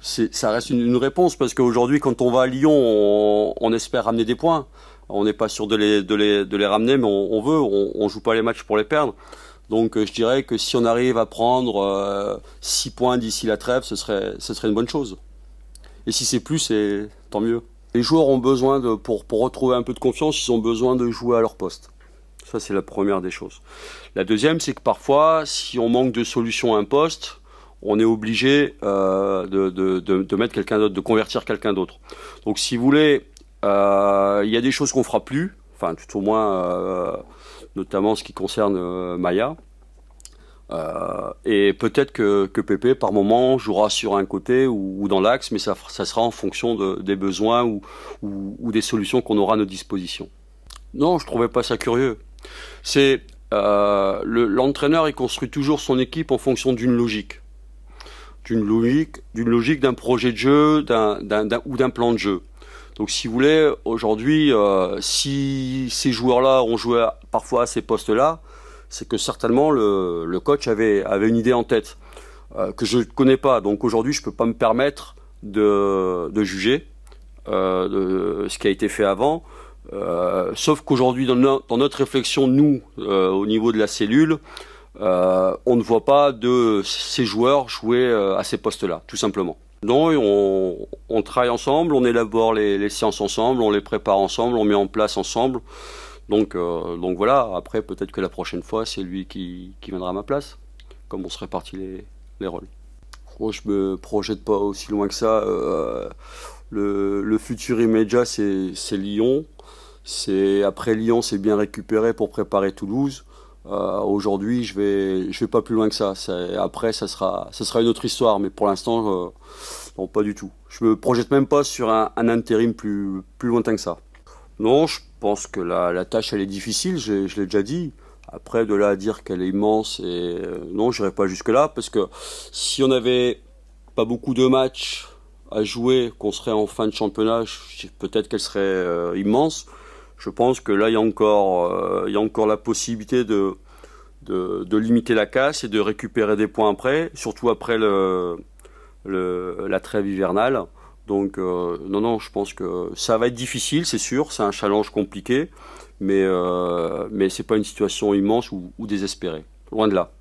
Ça reste une réponse parce qu'aujourd'hui, quand on va à Lyon, on espère ramener des points. On n'est pas sûr de les ramener, mais on joue pas les matchs pour les perdre. Donc je dirais que si on arrive à prendre 6 points d'ici la trêve, ce serait une bonne chose. Et si c'est plus, c'est tant mieux. Les joueurs ont besoin pour retrouver un peu de confiance, ils ont besoin de jouer à leur poste. Ça, c'est la première des choses. La deuxième, c'est que parfois, si on manque de solution à un poste, on est obligé de mettre quelqu'un d'autre, de convertir quelqu'un d'autre. Donc si vous voulez, il y a des choses qu'on fera plus, enfin tout au moins, notamment ce qui concerne Maya. Et peut-être que Pépé, par moment, jouera sur un côté ou dans l'axe, mais ça sera en fonction des besoins ou des solutions qu'on aura à notre disposition. Non, je trouvais pas ça curieux. C'est l'entraîneur, il construit toujours son équipe en fonction d'une logique. D'une logique d'un projet de jeu ou d'un plan de jeu. Donc si vous voulez, aujourd'hui, si ces joueurs-là ont joué parfois à ces postes-là, c'est que certainement le coach avait une idée en tête que je ne connais pas. Donc aujourd'hui, je ne peux pas me permettre de juger de ce qui a été fait avant. Sauf qu'aujourd'hui, dans notre réflexion, nous, au niveau de la cellule, on ne voit pas de ces joueurs jouer à ces postes-là, tout simplement. Non, on travaille ensemble, on élabore les séances ensemble, on les prépare ensemble, on met en place ensemble. Donc voilà, après peut-être que la prochaine fois, c'est lui qui viendra à ma place, comme on se répartit les rôles. Moi, je me projette pas aussi loin que ça. Le futur immédiat, c'est Lyon. Après Lyon, c'est bien récupéré pour préparer Toulouse. Aujourd'hui, je vais pas plus loin que ça. Après, ça sera une autre histoire, mais pour l'instant, non, pas du tout. Je me projette même pas sur un intérim plus lointain que ça. Non, je pense que la tâche, elle est difficile, je l'ai déjà dit. Après, de là à dire qu'elle est immense, non, j'irai pas jusque-là, parce que si on n'avait pas beaucoup de matchs à jouer, qu'on serait en fin de championnat, peut-être qu'elle serait immense. Je pense que là, il y a encore la possibilité de limiter la casse et de récupérer des points après, surtout après la trêve hivernale. Donc non, je pense que ça va être difficile, c'est sûr, c'est un challenge compliqué, mais c'est pas une situation immense ou désespérée, loin de là.